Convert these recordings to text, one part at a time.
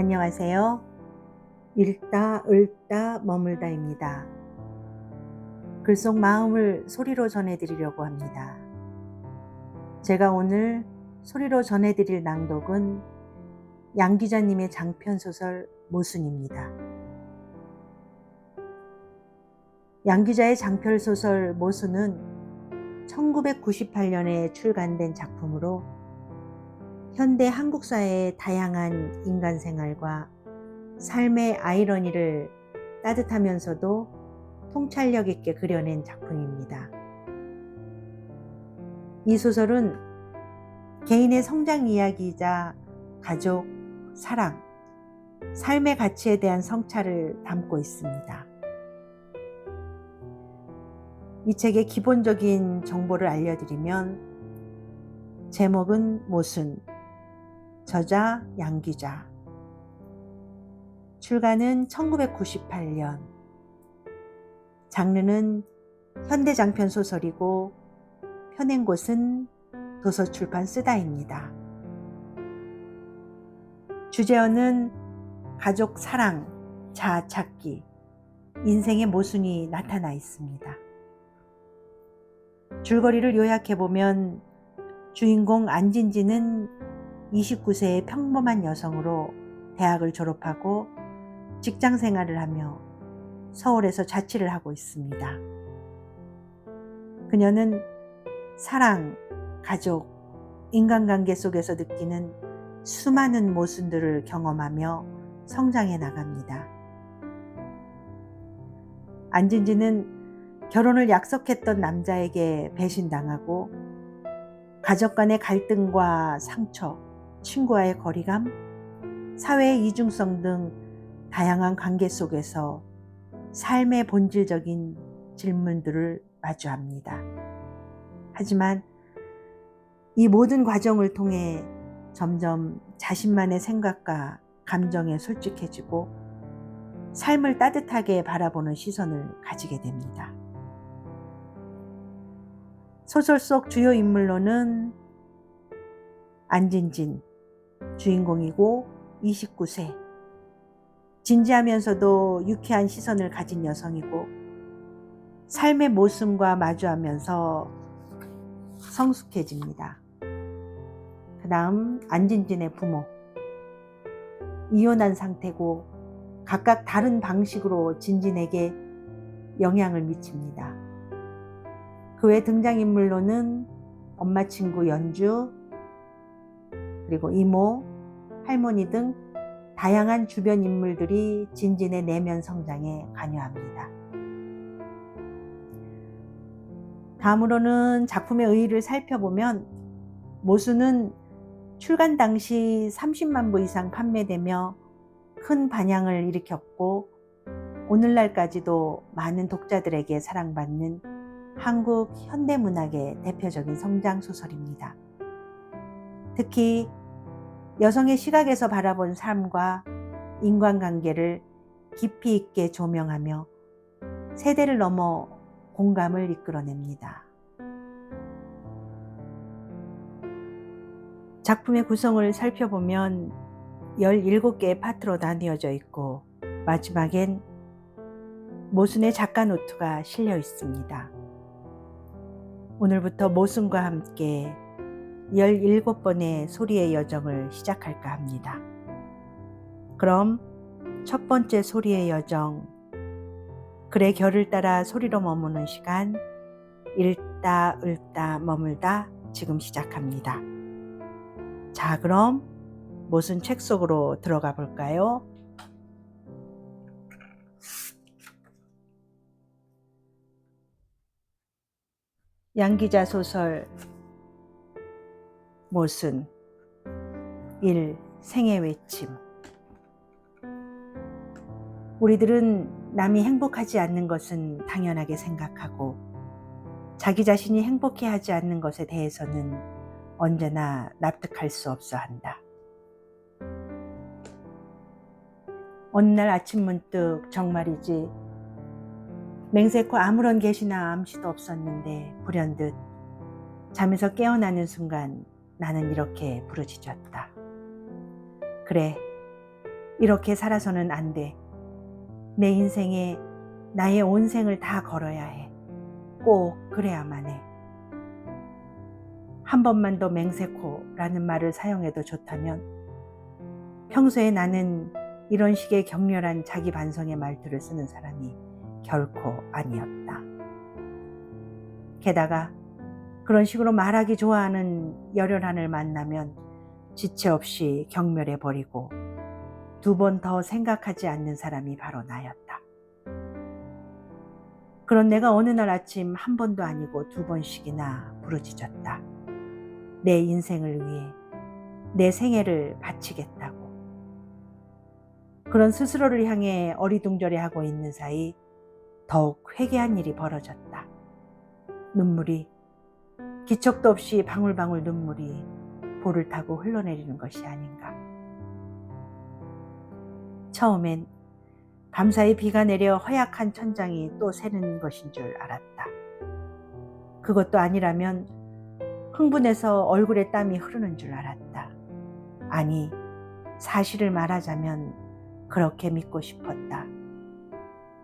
안녕하세요. 읽다, 읊다, 머물다입니다. 글 속 마음을 소리로 전해드리려고 합니다. 제가 오늘 소리로 전해드릴 낭독은 양 기자님의 장편소설 모순입니다. 양 기자의 장편소설 모순은 1998년에 출간된 작품으로 현대 한국 사회의 다양한 인간 생활과 삶의 아이러니를 따뜻하면서도 통찰력 있게 그려낸 작품입니다. 이 소설은 개인의 성장 이야기이자 가족, 사랑, 삶의 가치에 대한 성찰을 담고 있습니다. 이 책의 기본적인 정보를 알려드리면 제목은 모순, 저자 양 기자, 출간은 1998년, 장르는 현대장편 소설이고 펴낸 곳은 도서출판 쓰다입니다. 주제어는 가족 사랑, 자아 찾기, 인생의 모순이 나타나 있습니다. 줄거리를 요약해보면 주인공 안진지는 29세의 평범한 여성으로 대학을 졸업하고 직장 생활을 하며 서울에서 자취를 하고 있습니다. 그녀는 사랑, 가족, 인간관계 속에서 느끼는 수많은 모순들을 경험하며 성장해 나갑니다. 안진지는 결혼을 약속했던 남자에게 배신당하고 가족 간의 갈등과 상처, 친구와의 거리감, 사회의 이중성 등 다양한 관계 속에서 삶의 본질적인 질문들을 마주합니다. 하지만 이 모든 과정을 통해 점점 자신만의 생각과 감정에 솔직해지고 삶을 따뜻하게 바라보는 시선을 가지게 됩니다. 소설 속 주요 인물로는 안진진, 주인공이고 29세, 진지하면서도 유쾌한 시선을 가진 여성이고 삶의 모순과 마주하면서 성숙해집니다. 그 다음 안진진의 부모, 이혼한 상태고 각각 다른 방식으로 진진에게 영향을 미칩니다. 그 외 등장인물로는 엄마 친구 연주, 그리고 이모, 할머니 등 다양한 주변 인물들이 진진의 내면 성장에 관여합니다. 다음으로는 작품의 의의를 살펴보면 모순은 출간 당시 30만 부 이상 판매되며 큰 반향을 일으켰고 오늘날까지도 많은 독자들에게 사랑받는 한국 현대문학의 대표적인 성장소설입니다. 특히 여성의 시각에서 바라본 삶과 인간관계를 깊이 있게 조명하며 세대를 넘어 공감을 이끌어냅니다. 작품의 구성을 살펴보면 17개의 파트로 나뉘어져 있고 마지막엔 모순의 작가 노트가 실려 있습니다. 오늘부터 모순과 함께 17번의 소리의 여정을 시작할까 합니다. 그럼 첫 번째 소리의 여정, 글의 결을 따라 소리로 머무는 시간, 읽다, 읊다, 머물다 지금 시작합니다. 자, 그럼 모순 책 속으로 들어가 볼까요? 양 기자 소설 모순 1. 생애 외침. 우리들은 남이 행복하지 않는 것은 당연하게 생각하고 자기 자신이 행복해하지 않는 것에 대해서는 언제나 납득할 수 없어 한다. 어느 날 아침 문득 정말이지 맹세코 아무런 계시나 암시도 없었는데 불현듯 잠에서 깨어나는 순간 나는 이렇게 부르짖었다. 그래, 이렇게 살아서는 안 돼. 내 인생에 나의 온 생을 다 걸어야 해. 꼭 그래야만 해. 한 번만 더 맹세코라는 말을 사용해도 좋다면 평소에 나는 이런 식의 격렬한 자기 반성의 말투를 쓰는 사람이 결코 아니었다. 게다가 그런 식으로 말하기 좋아하는 열혈한을 만나면 지체 없이 경멸해 버리고 두 번 더 생각하지 않는 사람이 바로 나였다. 그런 내가 어느 날 아침 한 번도 아니고 두 번씩이나 부르짖었다. 내 인생을 위해 내 생애를 바치겠다고. 그런 스스로를 향해 어리둥절해하고 있는 사이 더욱 회개한 일이 벌어졌다. 눈물이, 기척도 없이 방울방울 눈물이 볼을 타고 흘러내리는 것이 아닌가. 처음엔 밤사이 비가 내려 허약한 천장이 또 새는 것인 줄 알았다. 그것도 아니라면 흥분해서 얼굴에 땀이 흐르는 줄 알았다. 아니, 사실을 말하자면 그렇게 믿고 싶었다.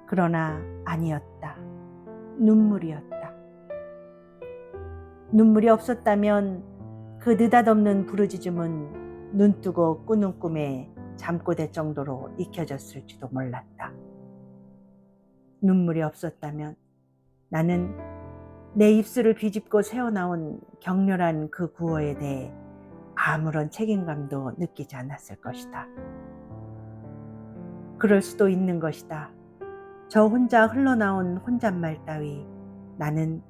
그러나 아니었다. 눈물이었다. 눈물이 없었다면 그 느닷없는 부르짖음은 눈뜨고 꾸는 꿈에 잠꼬대 정도로 익혀졌을지도 몰랐다. 눈물이 없었다면 나는 내 입술을 비집고 새어나온 격렬한 그 구호에 대해 아무런 책임감도 느끼지 않았을 것이다. 그럴 수도 있는 것이다. 저 혼자 흘러나온 혼잣말 따위 나는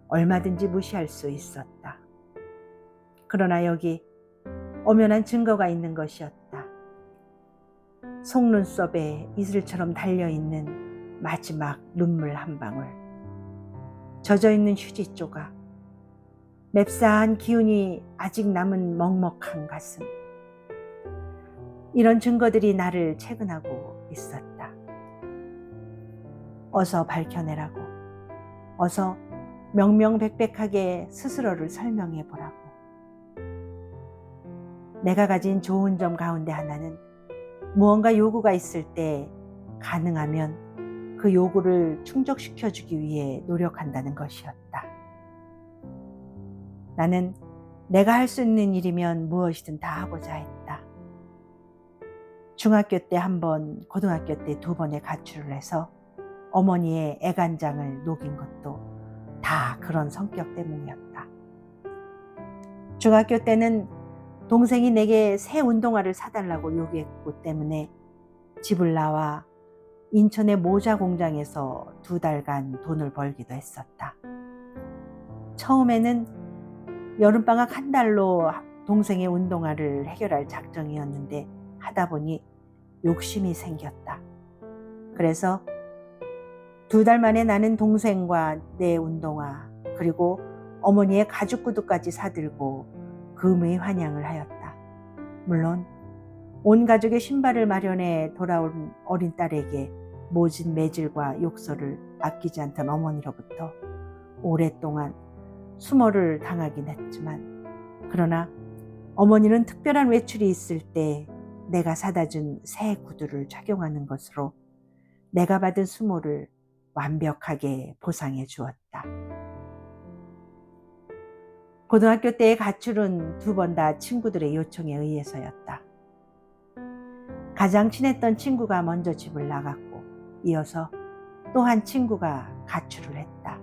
얼마든지 무시할 수 있었다. 그러나 여기 엄연한 증거가 있는 것이었다. 속눈썹에 이슬처럼 달려있는 마지막 눈물 한 방울, 젖어있는 휴지 조각, 맵싸한 기운이 아직 남은 먹먹한 가슴. 이런 증거들이 나를 채근하고 있었다. 어서 밝혀내라고. 어서 명명백백하게 스스로를 설명해보라고. 내가 가진 좋은 점 가운데 하나는 무언가 요구가 있을 때 가능하면 그 요구를 충족시켜주기 위해 노력한다는 것이었다. 나는 내가 할 수 있는 일이면 무엇이든 다 하고자 했다. 중학교 때 한 번, 고등학교 때 두 번의 가출을 해서 어머니의 애간장을 녹인 것도 다 그런 성격 때문이었다. 중학교 때는 동생이 내게 새 운동화를 사달라고 요구했기 때문에 집을 나와 인천의 모자 공장에서 2달간 돈을 벌기도 했었다. 처음에는 여름방학 한 달로 동생의 운동화를 해결할 작정이었는데 하다 보니 욕심이 생겼다. 그래서 2달 만에 나는 동생과 내 운동화 그리고 어머니의 가죽 구두까지 사들고 금의 환영을 하였다. 물론 온 가족의 신발을 마련해 돌아온 어린 딸에게 모진 매질과 욕설을 아끼지 않던 어머니로부터 오랫동안 수모를 당하긴 했지만, 그러나 어머니는 특별한 외출이 있을 때 내가 사다 준 새 구두를 착용하는 것으로 내가 받은 수모를 완벽하게 보상해 주었다. 고등학교 때의 가출은 2번 다 친구들의 요청에 의해서였다. 가장 친했던 친구가 먼저 집을 나갔고 이어서 또 한 친구가 가출을 했다.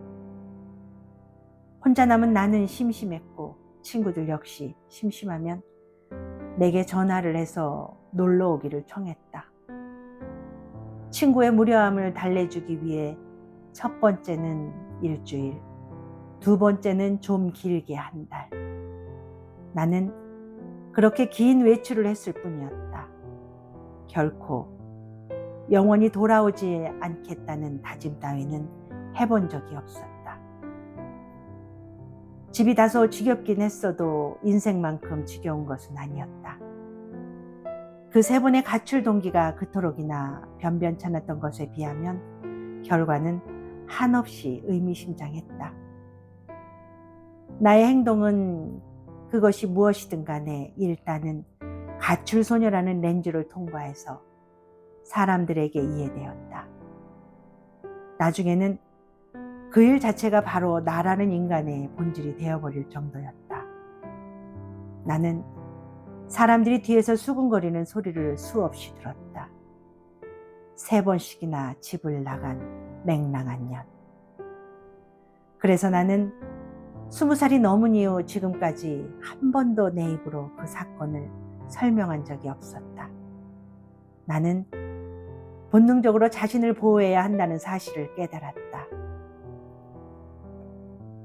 혼자 남은 나는 심심했고 친구들 역시 심심하면 내게 전화를 해서 놀러 오기를 청했다. 친구의 무료함을 달래주기 위해 첫 번째는 일주일, 2번째는 좀 길게 한 달. 나는 그렇게 긴 외출을 했을 뿐이었다. 결코 영원히 돌아오지 않겠다는 다짐 따위는 해본 적이 없었다. 집이 다소 지겹긴 했어도 인생만큼 지겨운 것은 아니었다. 그 3번의 가출 동기가 그토록이나 변변찮았던 것에 비하면 결과는 한없이 의미심장했다. 나의 행동은 그것이 무엇이든 간에 일단은 가출소녀라는 렌즈를 통과해서 사람들에게 이해되었다. 나중에는 그 일 자체가 바로 나라는 인간의 본질이 되어버릴 정도였다. 나는 사람들이 뒤에서 수근거리는 소리를 수없이 들었다. 3번씩이나 집을 나간 맹랑한 년. 그래서 나는 20살이 넘은 이후 지금까지 한 번도 내 입으로 그 사건을 설명한 적이 없었다. 나는 본능적으로 자신을 보호해야 한다는 사실을 깨달았다.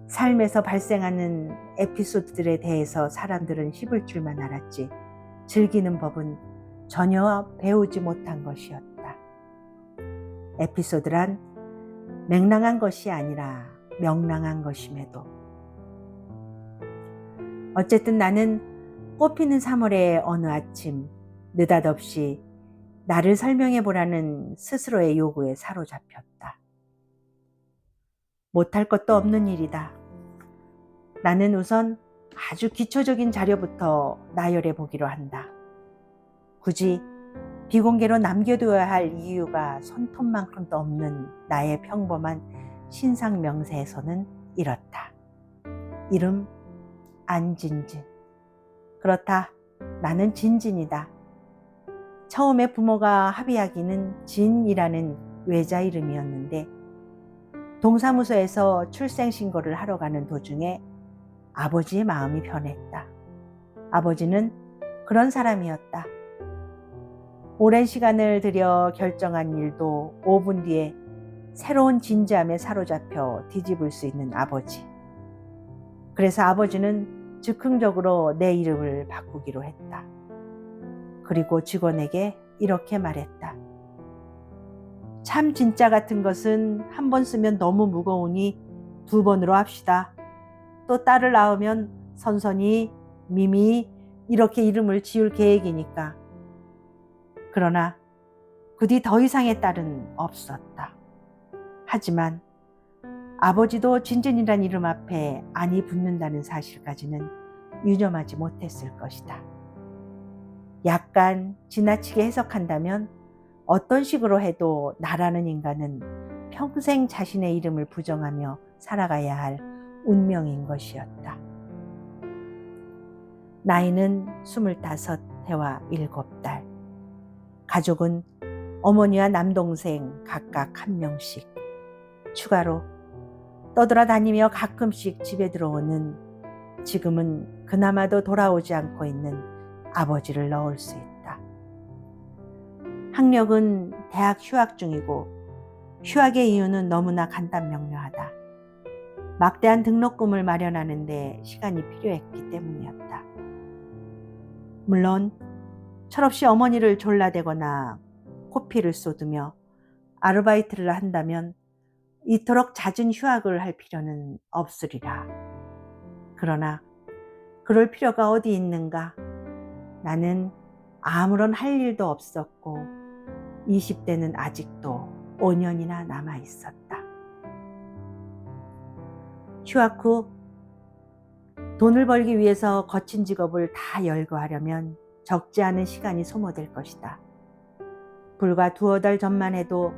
삶에서 발생하는 에피소드들에 대해서 사람들은 씹을 줄만 알았지 즐기는 법은 전혀 배우지 못한 것이었다. 에피소드란 맹랑한 것이 아니라 명랑한 것임에도. 어쨌든 나는 꽃피는 3월의 어느 아침 느닷없이 나를 설명해보라는 스스로의 요구에 사로잡혔다. 못할 것도 없는 일이다. 나는 우선 아주 기초적인 자료부터 나열해 보기로 한다. 굳이 비공개로 남겨둬야 할 이유가 손톱만큼도 없는 나의 평범한 신상 명세에서는 이렇다. 이름 안진진. 그렇다. 나는 진진이다. 처음에 부모가 합의하기는 진이라는 외자 이름이었는데 동사무소에서 출생신고를 하러 가는 도중에 아버지의 마음이 변했다. 아버지는 그런 사람이었다. 오랜 시간을 들여 결정한 일도 5분 뒤에 새로운 진지함에 사로잡혀 뒤집을 수 있는 아버지. 그래서 아버지는 즉흥적으로 내 이름을 바꾸기로 했다. 그리고 직원에게 이렇게 말했다. 참 진짜 같은 것은 한 번 쓰면 너무 무거우니 2번으로 합시다. 또 딸을 낳으면 선선이, 미미 이렇게 이름을 지을 계획이니까. 그러나 그 뒤 더 이상의 딸은 없었다. 하지만 아버지도 진진이란 이름 앞에 안이 붙는다는 사실까지는 유념하지 못했을 것이다. 약간 지나치게 해석한다면 어떤 식으로 해도 나라는 인간은 평생 자신의 이름을 부정하며 살아가야 할 운명인 것이었다. 나이는 25해와 7달. 가족은 어머니와 남동생 각각 1명씩. 추가로 떠돌아다니며 가끔씩 집에 들어오는 지금은 그나마도 돌아오지 않고 있는 아버지를 넣을 수 있다. 학력은 대학 휴학 중이고 휴학의 이유는 너무나 간단명료하다. 막대한 등록금을 마련하는데 시간이 필요했기 때문이었다. 물론 철없이 어머니를 졸라대거나 코피를 쏟으며 아르바이트를 한다면 이토록 잦은 휴학을 할 필요는 없으리라. 그러나 그럴 필요가 어디 있는가? 나는 아무런 할 일도 없었고 20대는 아직도 5년이나 남아 있었다. 휴학 후 돈을 벌기 위해서 거친 직업을 다 열거하려면 적지 않은 시간이 소모될 것이다. 불과 2-3달 전만 해도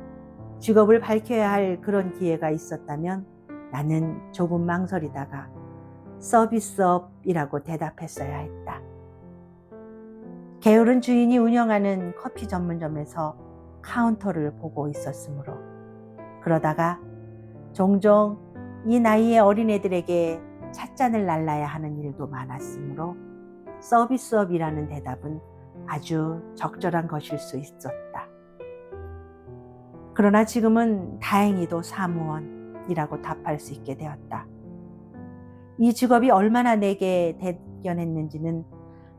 직업을 밝혀야 할 그런 기회가 있었다면 나는 조금 망설이다가 서비스업이라고 대답했어야 했다. 게으른 주인이 운영하는 커피 전문점에서 카운터를 보고 있었으므로, 그러다가 종종 이 나이의 어린애들에게 찻잔을 날라야 하는 일도 많았으므로 서비스업이라는 대답은 아주 적절한 것일 수 있었다. 그러나 지금은 다행히도 사무원이라고 답할 수 있게 되었다. 이 직업이 얼마나 내게 대견했는지는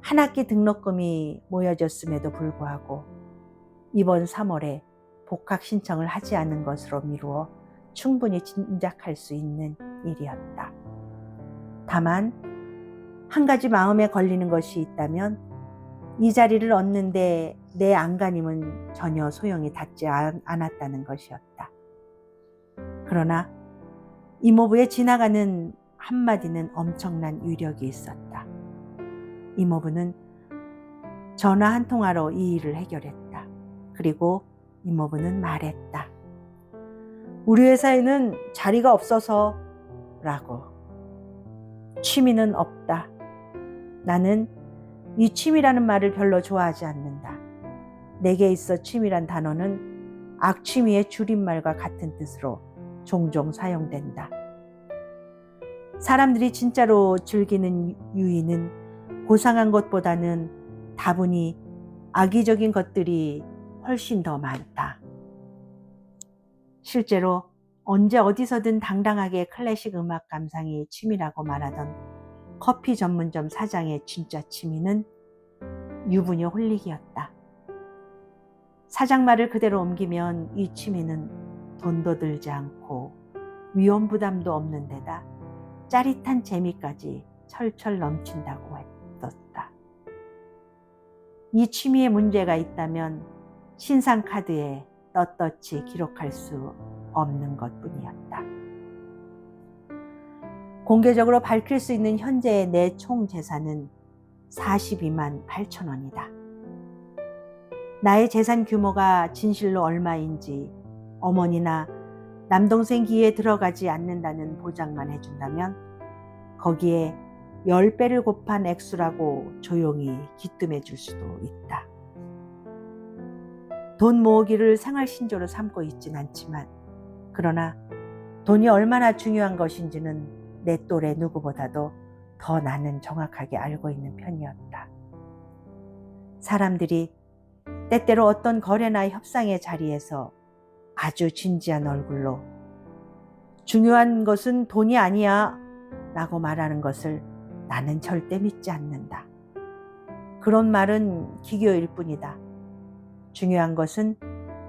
한 학기 등록금이 모여졌음에도 불구하고 이번 3월에 복학 신청을 하지 않은 것으로 미루어 충분히 짐작할 수 있는 일이었다. 다만 한 가지 마음에 걸리는 것이 있다면 이 자리를 얻는데 내 안간힘은 전혀 소용이 닿지 않았다는 것이었다. 그러나 이모부의 지나가는 한마디는 엄청난 위력이 있었다. 이모부는 전화 한 통화로 이 일을 해결했다. 그리고 이모부는 말했다. 우리 회사에는 자리가 없어서 라고. 취미는 없다. 나는 이 취미라는 말을 별로 좋아하지 않는다. 내게 있어 취미란 단어는 악취미의 줄임말과 같은 뜻으로 종종 사용된다. 사람들이 진짜로 즐기는 유희는 고상한 것보다는 다분히 악의적인 것들이 훨씬 더 많다. 실제로 언제 어디서든 당당하게 클래식 음악 감상이 취미라고 말하던 커피 전문점 사장의 진짜 취미는 유부녀 홀리기였다. 사장 말을 그대로 옮기면 이 취미는 돈도 들지 않고 위험 부담도 없는 데다 짜릿한 재미까지 철철 넘친다고 했었다. 이 취미에 문제가 있다면 신상카드에 떳떳이 기록할 수 없는 것뿐이었다. 공개적으로 밝힐 수 있는 현재의 내 총 재산은 42만 8천 원이다. 나의 재산 규모가 진실로 얼마인지 어머니나 남동생 기에 들어가지 않는다는 보장만 해준다면 거기에 10배를 곱한 액수라고 조용히 기뜸해 줄 수도 있다. 돈 모으기를 생활신조로 삼고 있진 않지만 그러나 돈이 얼마나 중요한 것인지는 내 또래 누구보다도 더 나는 정확하게 알고 있는 편이었다. 사람들이 때때로 어떤 거래나 협상의 자리에서 아주 진지한 얼굴로 중요한 것은 돈이 아니야 라고 말하는 것을 나는 절대 믿지 않는다. 그런 말은 기교일 뿐이다. 중요한 것은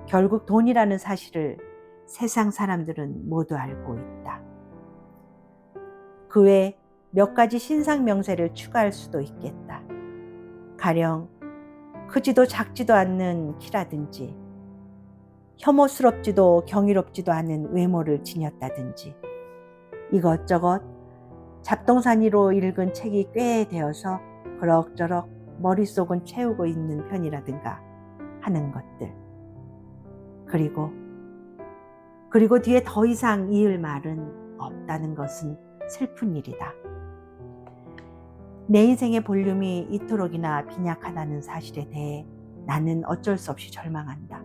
결국 돈이라는 사실을 세상 사람들은 모두 알고 있다. 그 외에 몇 가지 신상 명세를 추가할 수도 있겠다. 가령 크지도 작지도 않는 키라든지 혐오스럽지도 경이롭지도 않은 외모를 지녔다든지 이것저것 잡동사니로 읽은 책이 꽤 되어서 그럭저럭 머릿속은 채우고 있는 편이라든가 하는 것들. 그리고 뒤에 더 이상 이을 말은 없다는 것은 슬픈 일이다. 내 인생의 볼륨이 이토록이나 빈약하다는 사실에 대해 나는 어쩔 수 없이 절망한다.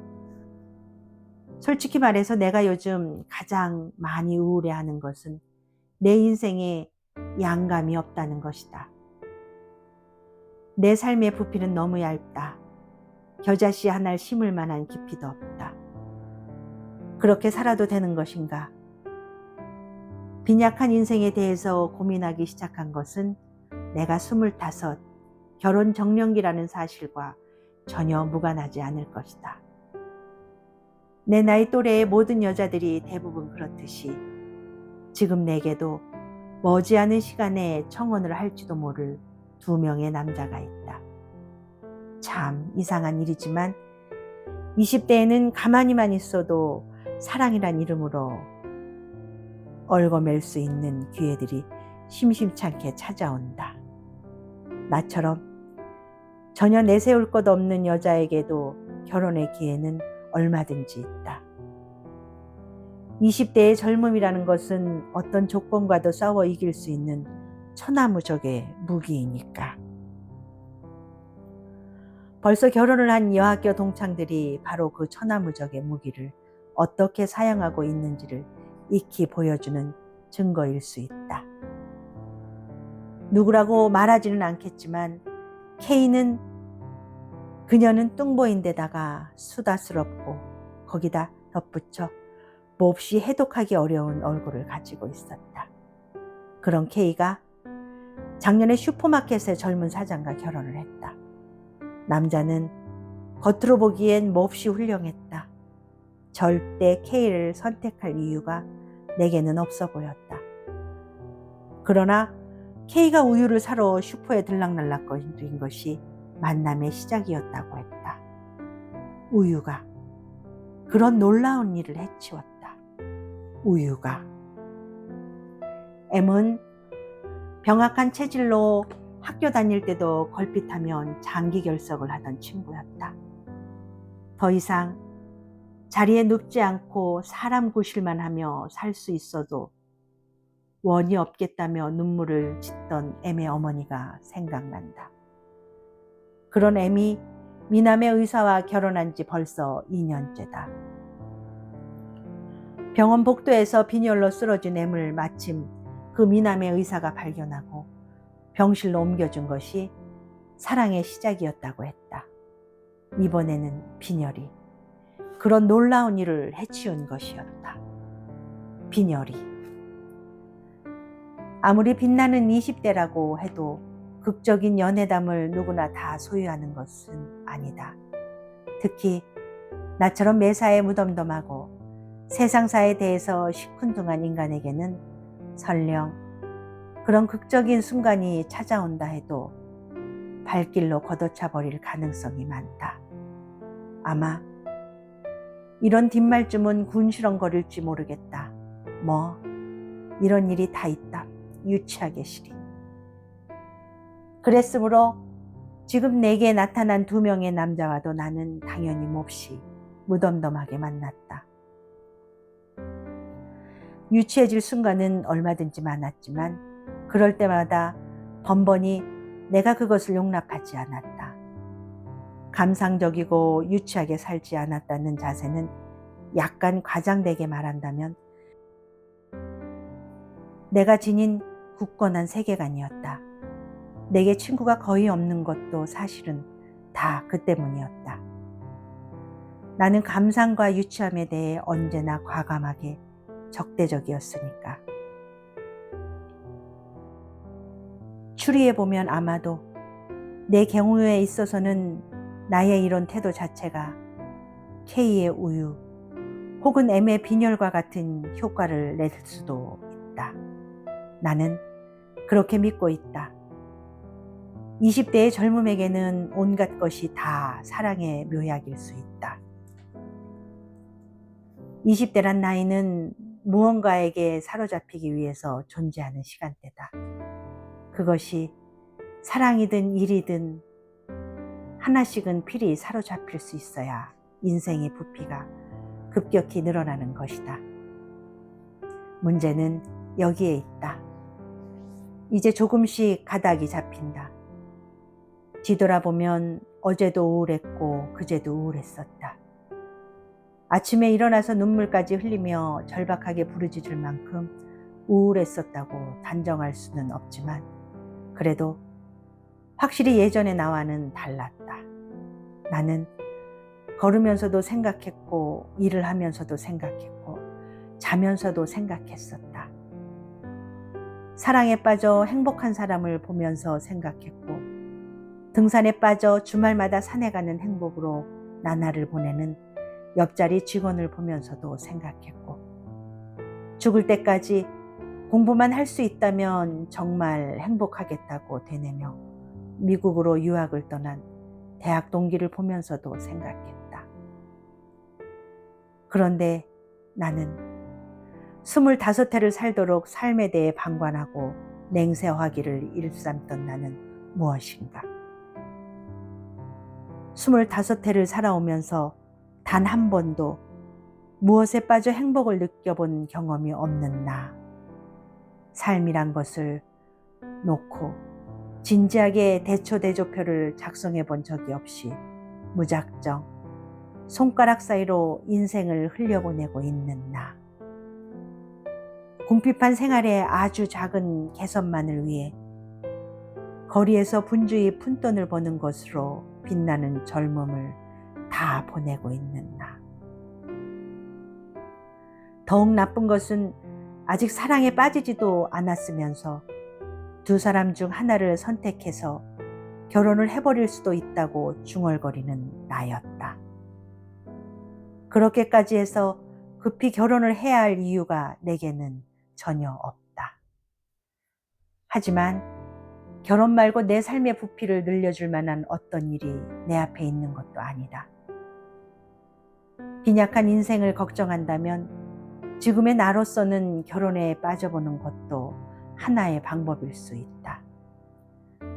솔직히 말해서 내가 요즘 가장 많이 우울해하는 것은 내 인생에 양감이 없다는 것이다. 내 삶의 부피는 너무 얇다. 겨자씨 하나를 심을 만한 깊이도 없다. 그렇게 살아도 되는 것인가? 빈약한 인생에 대해서 고민하기 시작한 것은 내가 25, 결혼 정년기라는 사실과 전혀 무관하지 않을 것이다. 내 나이 또래의 모든 여자들이 대부분 그렇듯이 지금 내게도 머지않은 시간에 청혼을 할지도 모를 2명의 남자가 있다. 참 이상한 일이지만 20대에는 가만히만 있어도 사랑이란 이름으로 얽어맬 수 있는 기회들이 심심찮게 찾아온다. 나처럼 전혀 내세울 것 없는 여자에게도 결혼의 기회는 얼마든지 있다. 20대의 젊음이라는 것은 어떤 조건과도 싸워 이길 수 있는 천하무적의 무기이니까. 벌써 결혼을 한 여학교 동창들이 바로 그 천하무적의 무기를 어떻게 사용하고 있는지를 익히 보여주는 증거일 수 있다. 누구라고 말하지는 않겠지만 그녀는 뚱보인데다가 수다스럽고 거기다 덧붙여 몹시 해독하기 어려운 얼굴을 가지고 있었다. 그런 K가 작년에 슈퍼마켓의 젊은 사장과 결혼을 했다. 남자는 겉으로 보기엔 몹시 훌륭했다. 절대 K를 선택할 이유가 내게는 없어 보였다. 그러나 K가 우유를 사러 슈퍼에 들락날락거린 것이 만남의 시작이었다고 했다. 우유가 그런 놀라운 일을 해치웠다. 우유가. M은 병약한 체질로 학교 다닐 때도 걸핏하면 장기 결석을 하던 친구였다. 더 이상 자리에 눕지 않고 사람 구실만 하며 살 수 있어도 원이 없겠다며 눈물을 짓던 M의 어머니가 생각난다. 그런 M이 미남의 의사와 결혼한 지 벌써 2년째다. 병원 복도에서 빈혈로 쓰러진 M을 마침 그 미남의 의사가 발견하고 병실로 옮겨준 것이 사랑의 시작이었다고 했다. 이번에는 빈혈이 그런 놀라운 일을 해치운 것이었다. 빈혈이. 아무리 빛나는 20대라고 해도 극적인 연애담을 누구나 다 소유하는 것은 아니다. 특히 나처럼 매사에 무덤덤하고 세상사에 대해서 시큰둥한 인간에게는 설령 그런 극적인 순간이 찾아온다 해도 발길로 걷어차 버릴 가능성이 많다. 아마 이런 뒷말쯤은 군시렁거릴지 모르겠다. 뭐 이런 일이 다 있다. 유치하게 시리. 그랬으므로 지금 내게 나타난 2명의 남자와도 나는 당연히 몹시 무덤덤하게 만났다. 유치해질 순간은 얼마든지 많았지만 그럴 때마다 번번이 내가 그것을 용납하지 않았다. 감상적이고 유치하게 살지 않았다는 자세는 약간 과장되게 말한다면 내가 지닌 굳건한 세계관이었다. 내게 친구가 거의 없는 것도 사실은 다 그 때문이었다. 나는 감상과 유치함에 대해 언제나 과감하게 적대적이었으니까. 추리해보면 아마도 내 경우에 있어서는 나의 이런 태도 자체가 K의 우유 혹은 M의 빈혈과 같은 효과를 낼 수도 있다. 나는 그렇게 믿고 있다. 20대의 젊음에게는 온갖 것이 다 사랑의 묘약일 수 있다. 20대란 나이는 무언가에게 사로잡히기 위해서 존재하는 시간대다. 그것이 사랑이든 일이든 하나씩은 필히 사로잡힐 수 있어야 인생의 부피가 급격히 늘어나는 것이다. 문제는 여기에 있다. 이제 조금씩 가닥이 잡힌다. 뒤돌아보면 어제도 우울했고 그제도 우울했었다. 아침에 일어나서 눈물까지 흘리며 절박하게 부르짖을 만큼 우울했었다고 단정할 수는 없지만 그래도 확실히 예전의 나와는 달랐다. 나는 걸으면서도 생각했고 일을 하면서도 생각했고 자면서도 생각했었다. 사랑에 빠져 행복한 사람을 보면서 생각했고 등산에 빠져 주말마다 산에 가는 행복으로 나날을 보내는 옆자리 직원을 보면서도 생각했고 죽을 때까지 공부만 할 수 있다면 정말 행복하겠다고 되뇌며 미국으로 유학을 떠난 대학 동기를 보면서도 생각했다. 그런데 나는 25해를 살도록 삶에 대해 방관하고 냉세화기를 일삼던 나는 무엇인가? 25해를 살아오면서 단 한 번도 무엇에 빠져 행복을 느껴본 경험이 없는 나. 삶이란 것을 놓고 진지하게 대초대조표를 작성해 본 적이 없이 무작정 손가락 사이로 인생을 흘려보내고 있는 나. 궁핍한 생활의 아주 작은 개선만을 위해 거리에서 분주히 푼돈을 버는 것으로 빛나는 젊음을 다 보내고 있는 나. 더욱 나쁜 것은 아직 사랑에 빠지지도 않았으면서 2사람 중 하나를 선택해서 결혼을 해버릴 수도 있다고 중얼거리는 나였다. 그렇게까지 해서 급히 결혼을 해야 할 이유가 내게는 전혀 없다. 하지만 결혼 말고 내 삶의 부피를 늘려줄 만한 어떤 일이 내 앞에 있는 것도 아니다. 빈약한 인생을 걱정한다면 지금의 나로서는 결혼에 빠져보는 것도 하나의 방법일 수 있다.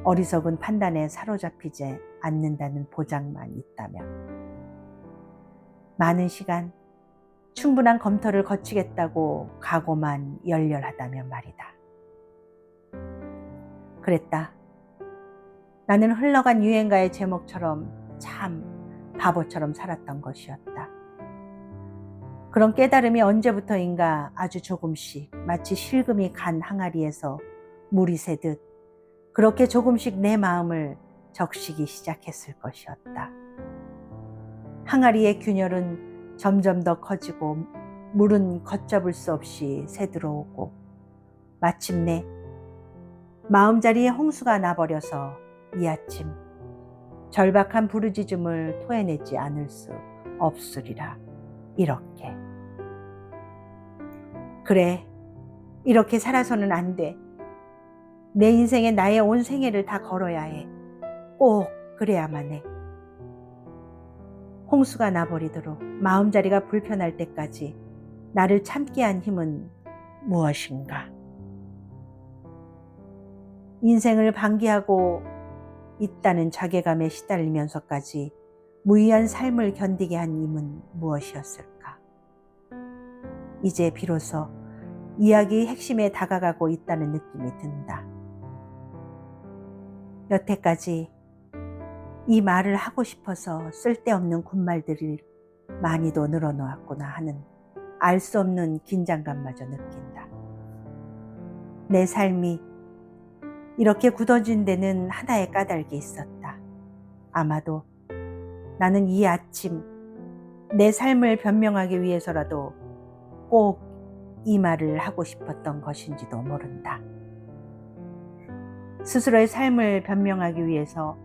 어리석은 판단에 사로잡히지 않는다는 보장만 있다면. 많은 시간 충분한 검토를 거치겠다고 각오만 열렬하다면 말이다. 그랬다. 나는 흘러간 유행가의 제목처럼 참 바보처럼 살았던 것이었다. 그런 깨달음이 언제부터인가 아주 조금씩 마치 실금이 간 항아리에서 물이 새듯 그렇게 조금씩 내 마음을 적시기 시작했을 것이었다. 항아리의 균열은 점점 더 커지고 물은 걷잡을 수 없이 새들어오고 마침내 마음자리에 홍수가 나버려서 이 아침 절박한 부르짖음을 토해내지 않을 수 없으리라. 이렇게. 그래, 이렇게 살아서는 안 돼. 내 인생에 나의 온 생애를 다 걸어야 해. 꼭 그래야만 해. 홍수가 나버리도록 마음자리가 불편할 때까지 나를 참게 한 힘은 무엇인가? 인생을 방기하고 있다는 자괴감에 시달리면서까지 무의한 삶을 견디게 한 힘은 무엇이었을까? 이제 비로소 이야기의 핵심에 다가가고 있다는 느낌이 든다. 여태까지 이 말을 하고 싶어서 쓸데없는 군말들을 많이도 늘어놓았구나 하는 알 수 없는 긴장감마저 느낀다. 내 삶이 이렇게 굳어진 데는 하나의 까닭이 있었다. 아마도 나는 이 아침 내 삶을 변명하기 위해서라도 꼭 이 말을 하고 싶었던 것인지도 모른다. 스스로의 삶을 변명하기 위해서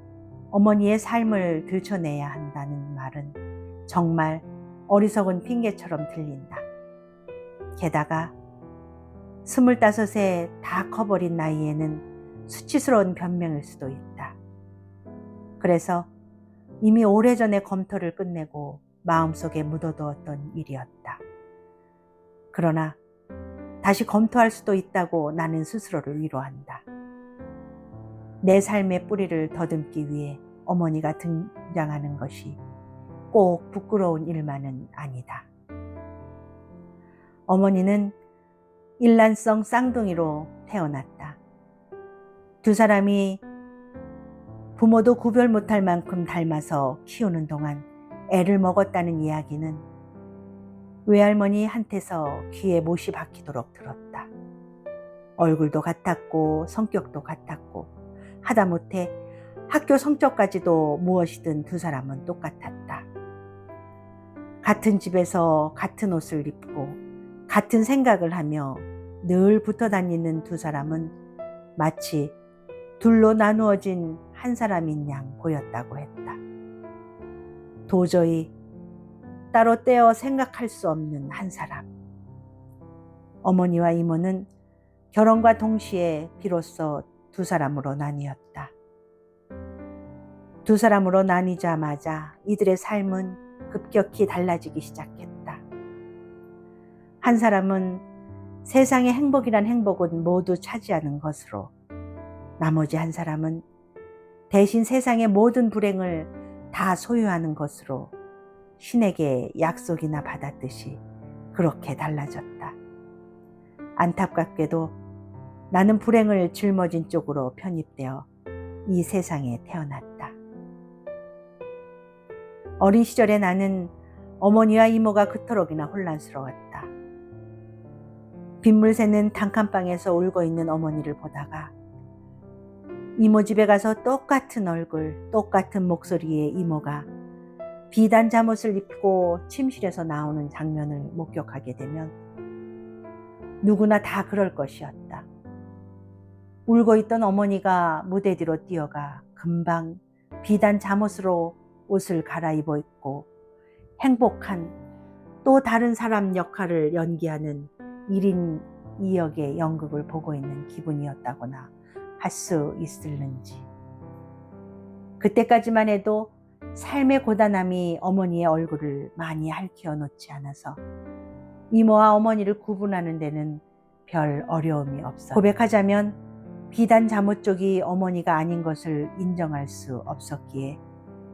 어머니의 삶을 들춰내야 한다는 말은 정말 어리석은 핑계처럼 들린다. 게다가 25에 다 커버린 나이에는 수치스러운 변명일 수도 있다. 그래서 이미 오래전에 검토를 끝내고 마음속에 묻어두었던 일이었다. 그러나 다시 검토할 수도 있다고 나는 스스로를 위로한다. 내 삶의 뿌리를 더듬기 위해 어머니가 등장하는 것이 꼭 부끄러운 일만은 아니다. 어머니는 일란성 쌍둥이로 태어났다. 두 사람이 부모도 구별 못할 만큼 닮아서 키우는 동안 애를 먹었다는 이야기는 외할머니한테서 귀에 못이 박히도록 들었다. 얼굴도 같았고 성격도 같았고 하다못해 학교 성적까지도 무엇이든 두 사람은 똑같았다. 같은 집에서 같은 옷을 입고 같은 생각을 하며 늘 붙어 다니는 두 사람은 마치 둘로 나누어진 한 사람인 양 보였다고 했다. 도저히 따로 떼어 생각할 수 없는 한 사람. 어머니와 이모는 결혼과 동시에 비로소 두 사람으로 나뉘었다. 두 사람으로 나뉘자마자 이들의 삶은 급격히 달라지기 시작했다. 한 사람은 세상의 행복이란 행복은 모두 차지하는 것으로, 나머지 한 사람은 대신 세상의 모든 불행을 다 소유하는 것으로 신에게 약속이나 받았듯이 그렇게 달라졌다. 안타깝게도 나는 불행을 짊어진 쪽으로 편입되어 이 세상에 태어났다. 어린 시절에 나는 어머니와 이모가 그토록이나 혼란스러웠다. 빗물 새는 단칸방에서 울고 있는 어머니를 보다가 이모 집에 가서 똑같은 얼굴, 똑같은 목소리의 이모가 비단 잠옷을 입고 침실에서 나오는 장면을 목격하게 되면 누구나 다 그럴 것이었다. 울고 있던 어머니가 무대 뒤로 뛰어가 금방 비단 잠옷으로 옷을 갈아입어 입고 행복한 또 다른 사람 역할을 연기하는 1인 2역의 연극을 보고 있는 기분이었다거나 할 수 있을는지. 그때까지만 해도 삶의 고단함이 어머니의 얼굴을 많이 핥혀 놓지 않아서 이모와 어머니를 구분하는 데는 별 어려움이 없었다. 고백하자면 비단 잠옷 쪽이 어머니가 아닌 것을 인정할 수 없었기에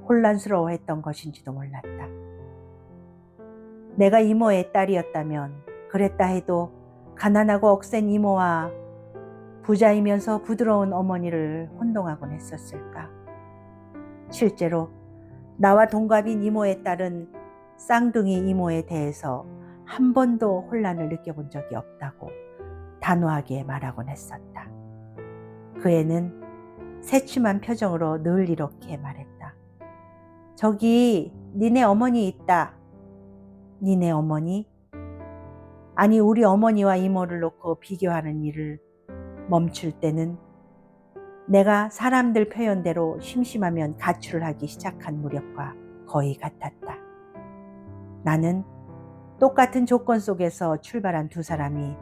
혼란스러워했던 것인지도 몰랐다. 내가 이모의 딸이었다면 그랬다 해도 가난하고 억센 이모와 부자이면서 부드러운 어머니를 혼동하곤 했었을까? 실제로 나와 동갑인 이모의 딸은 쌍둥이 이모에 대해서 한 번도 혼란을 느껴본 적이 없다고 단호하게 말하곤 했었다. 그 애는 새침한 표정으로 늘 이렇게 말했다. 저기 니네 어머니 있다. 니네 어머니? 아니 우리 어머니와 이모를 놓고 비교하는 일을 멈출 때는 내가 사람들 표현대로 심심하면 가출을 하기 시작한 무렵과 거의 같았다. 나는 똑같은 조건 속에서 출발한 두 사람이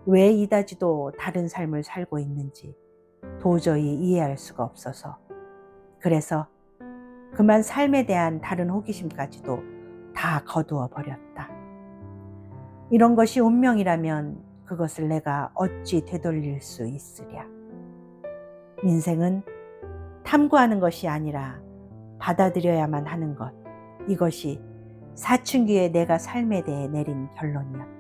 왜 이다지도 다른 삶을 살고 있는지 도저히 이해할 수가 없어서 그래서 그만 삶에 대한 다른 호기심까지도 다 거두어 버렸다. 이런 것이 운명이라면 그것을 내가 어찌 되돌릴 수 있으랴. 인생은 탐구하는 것이 아니라 받아들여야만 하는 것. 이것이 사춘기에 내가 삶에 대해 내린 결론이었다.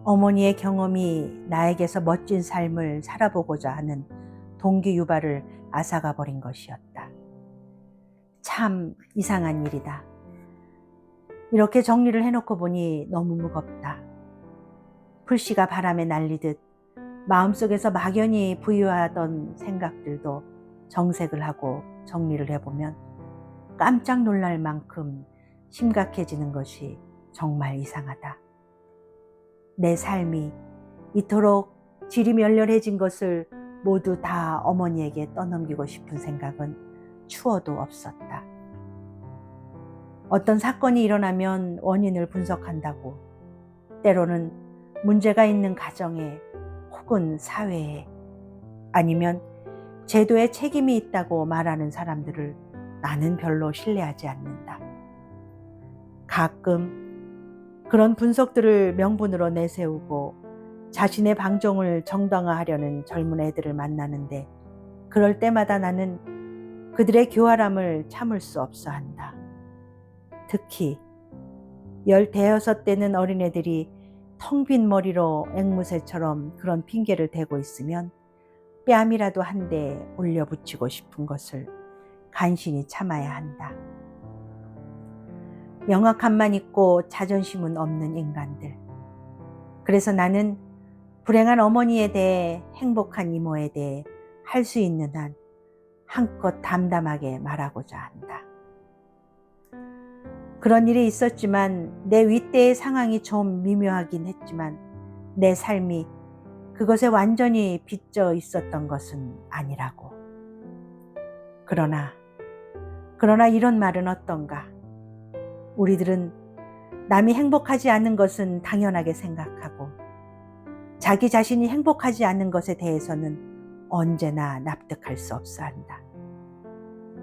어머니의 경험이 나에게서 멋진 삶을 살아보고자 하는 동기 유발을 앗아가 버린 것이었다. 참 이상한 일이다. 이렇게 정리를 해놓고 보니 너무 무겁다. 풀씨가 바람에 날리듯 마음속에서 막연히 부유하던 생각들도 정색을 하고 정리를 해보면 깜짝 놀랄 만큼 심각해지는 것이 정말 이상하다. 내 삶이 이토록 질이 멸렬해진 것을 모두 다 어머니에게 떠넘기고 싶은 생각은 추워도 없었다. 어떤 사건이 일어나면 원인을 분석한다고 때로는 문제가 있는 가정에 혹은 사회에 아니면 제도에 책임이 있다고 말하는 사람들을 나는 별로 신뢰하지 않는다. 가끔 그런 분석들을 명분으로 내세우고 자신의 방종을 정당화하려는 젊은 애들을 만나는데 그럴 때마다 나는 그들의 교활함을 참을 수 없어 한다. 특히 15 되는 어린애들이 텅 빈 머리로 앵무새처럼 그런 핑계를 대고 있으면 뺨이라도 한 대 올려붙이고 싶은 것을 간신히 참아야 한다. 영악함만 있고 자존심은 없는 인간들. 그래서 나는 불행한 어머니에 대해 행복한 이모에 대해 할 수 있는 한 한껏 담담하게 말하고자 한다. 그런 일이 있었지만 내 윗대의 상황이 좀 미묘하긴 했지만 내 삶이 그것에 완전히 빚져 있었던 것은 아니라고. 그러나 이런 말은 어떤가? 우리들은 남이 행복하지 않은 것은 당연하게 생각하고 자기 자신이 행복하지 않은 것에 대해서는 언제나 납득할 수 없어 한다.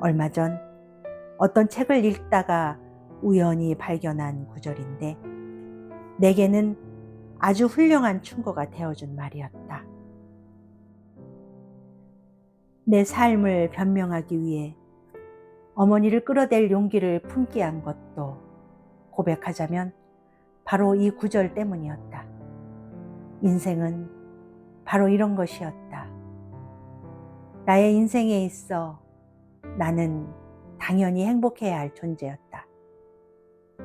얼마 전 어떤 책을 읽다가 우연히 발견한 구절인데 내게는 아주 훌륭한 충고가 되어준 말이었다. 내 삶을 변명하기 위해 어머니를 끌어댈 용기를 품게 한 것도 고백하자면 바로 이 구절 때문이었다. 인생은 바로 이런 것이었다. 나의 인생에 있어 나는 당연히 행복해야 할 존재였다.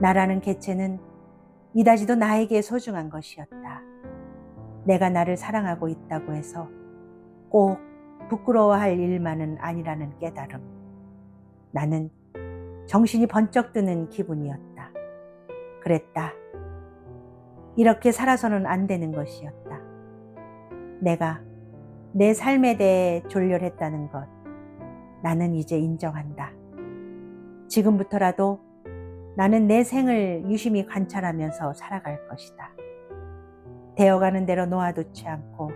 나라는 개체는 이다지도 나에게 소중한 것이었다. 내가 나를 사랑하고 있다고 해서 꼭 부끄러워할 일만은 아니라는 깨달음. 나는 정신이 번쩍 드는 기분이었다. 그랬다. 이렇게 살아서는 안 되는 것이었다. 내가 내 삶에 대해 졸렬했다는 것, 나는 이제 인정한다. 지금부터라도 나는 내 생을 유심히 관찰하면서 살아갈 것이다. 되어가는 대로 놓아두지 않고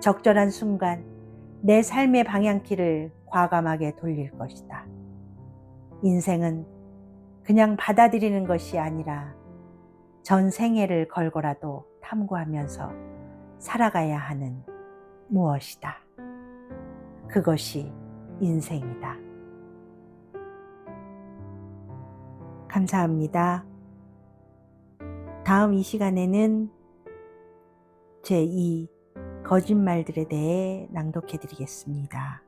적절한 순간 내 삶의 방향키를 과감하게 돌릴 것이다. 인생은 그냥 받아들이는 것이 아니라 전 생애를 걸고라도 탐구하면서 살아가야 하는 무엇이다. 그것이 인생이다. 감사합니다. 다음 이 시간에는 제2 거짓말들에 대해 낭독해 드리겠습니다.